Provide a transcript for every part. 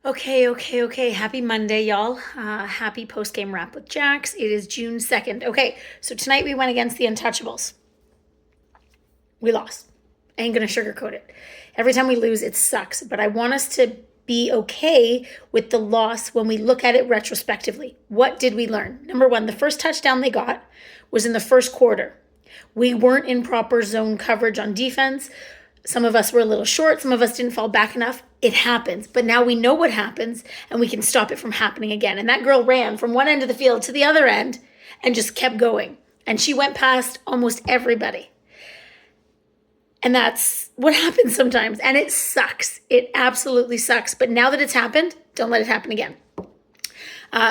Okay. Happy Monday, y'all. Happy post-game wrap with Jax. It is June 2nd. Okay, so tonight we went against the Untouchables. We lost. I ain't gonna sugarcoat it. Every time we lose, it sucks, but I want us to be okay with the loss when we look at it retrospectively. What did we learn? Number one, the first touchdown they got was in the first quarter. We weren't in proper zone coverage on defense. Some of us were a little short. Some of us didn't fall back enough. It happens. But now we know what happens and we can stop it from happening again. And that girl ran from one end of the field to the other end and just kept going. And she went past almost everybody. And that's what happens sometimes. And it sucks. It absolutely sucks. But now that it's happened, don't let it happen again.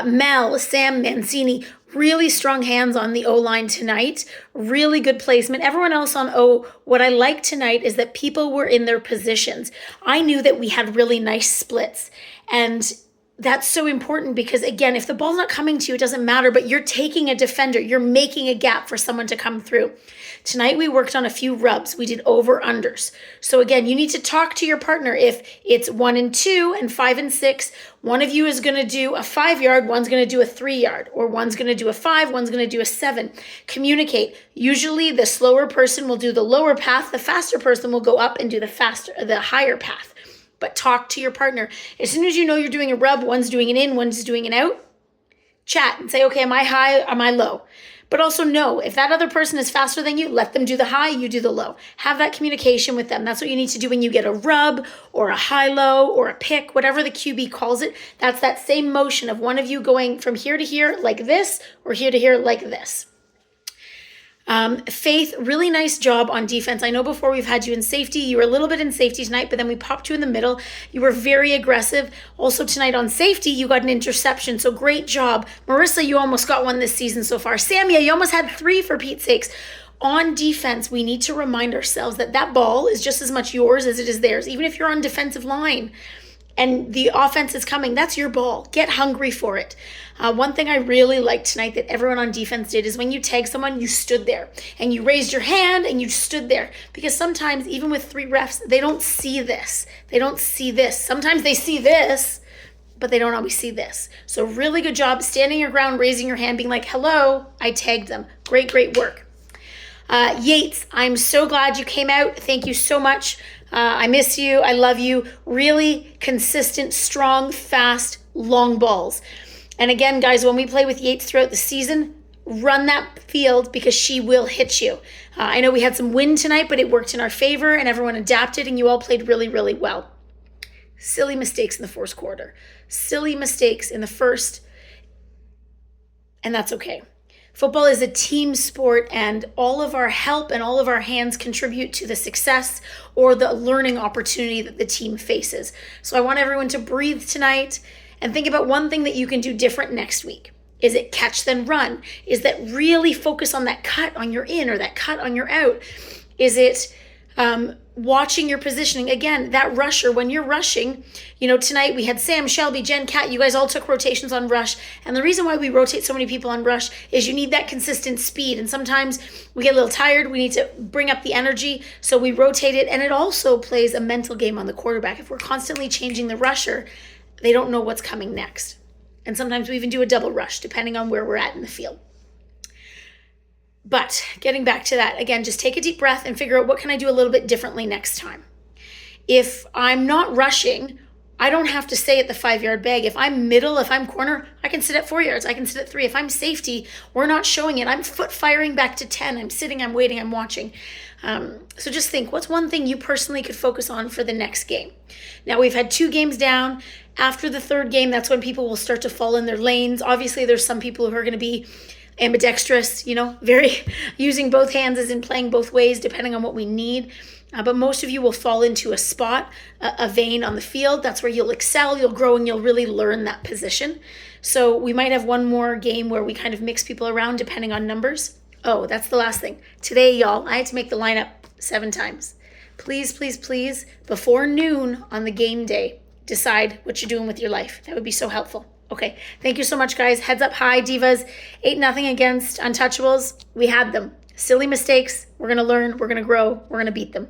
Mel, Sam Mancini, really strong hands on the O-line tonight. Really good placement. Everyone else on O, what I like tonight is that people were in their positions. I knew that we had really nice splits. And that's so important because, again, if the ball's not coming to you, it doesn't matter, but you're taking a defender. You're making a gap for someone to come through. Tonight, we worked on a few rubs. We did over-unders. So, again, you need to talk to your partner. If it's 1 and 2 and 5 and 6, one of you is going to do a 5-yard, one's going to do a 3-yard, or one's going to do a 5, one's going to do a 7. Communicate. Usually, the slower person will do the lower path. The faster person will go up and do the higher path. But talk to your partner. As soon as you know you're doing a rub, one's doing an in, one's doing an out, chat and say, okay, am I high? Am I low? But also know if that other person is faster than you, let them do the high, you do the low. Have that communication with them. That's what you need to do when you get a rub or a high-low or a pick, whatever the QB calls it. That's that same motion of one of you going from here to here like this or here to here like this. Faith, really nice job on defense. I know before we've had you in safety. You were a little bit in safety tonight, but then we popped you in the middle. You were very aggressive. Also tonight on safety, you got an interception. So great job. Marissa, you almost got one this season so far. Samia, you almost had 3 for Pete's sakes. On defense, we need to remind ourselves that that ball is just as much yours as it is theirs. Even if you're on defensive line and the offense is coming, that's your ball. Get hungry for it. One thing I really liked tonight that everyone on defense did is when you tag someone, you stood there and you raised your hand and you stood there. Because sometimes, even with 3 refs, they don't see this. They don't see this. Sometimes they see this, but they don't always see this. So really good job standing your ground, raising your hand, being like, hello, I tagged them. Great work. Yates, I'm so glad you came out. Thank you so much. I miss you. I love you. Really consistent, strong, fast, long balls. And again, guys, when we play with Yates throughout the season, run that field because she will hit you. I know we had some wind tonight, but it worked in our favor and everyone adapted and you all played really well. Silly mistakes in the first quarter. Silly mistakes in the first, and that's okay. Football is a team sport and all of our help and all of our hands contribute to the success or the learning opportunity that the team faces. So I want everyone to breathe tonight and think about one thing that you can do different next week. Is it catch then run? Is that really focus on that cut on your in or that cut on your out? Is it watching your positioning? Again, that rusher, when you're rushing, tonight we had Sam, Shelby, Jen, Kat, you guys all took rotations on rush. And the reason why we rotate so many people on rush is you need that consistent speed. And sometimes we get a little tired. We need to bring up the energy. So we rotate it. And it also plays a mental game on the quarterback. If we're constantly changing the rusher, they don't know what's coming next. And sometimes we even do a double rush, depending on where we're at in the field. But getting back to that, again, just take a deep breath and figure out what can I do a little bit differently next time. If I'm not rushing, I don't have to stay at the 5-yard bag. If I'm middle, if I'm corner, I can sit at 4 yards. I can sit at 3. If I'm safety, we're not showing it. I'm foot firing back to 10. I'm sitting, I'm waiting, I'm watching. So just think, what's one thing you personally could focus on for the next game? Now we've had 2 games down. After the 3rd game, that's when people will start to fall in their lanes. Obviously, there's some people who are going to be ambidextrous, very using both hands as in playing both ways, depending on what we need. But most of you will fall into a spot, a vein on the field. That's where you'll excel, you'll grow, and you'll really learn that position. So we might have one more game where we kind of mix people around depending on numbers. Oh, that's the last thing. Today, y'all, I had to make the lineup 7 times. Please, before noon on the game day, decide what you're doing with your life. That would be so helpful. Okay, thank you so much, guys. Heads up high, Divas. 8-0 against Untouchables. We had them. Silly mistakes. We're going to learn. We're going to grow. We're going to beat them.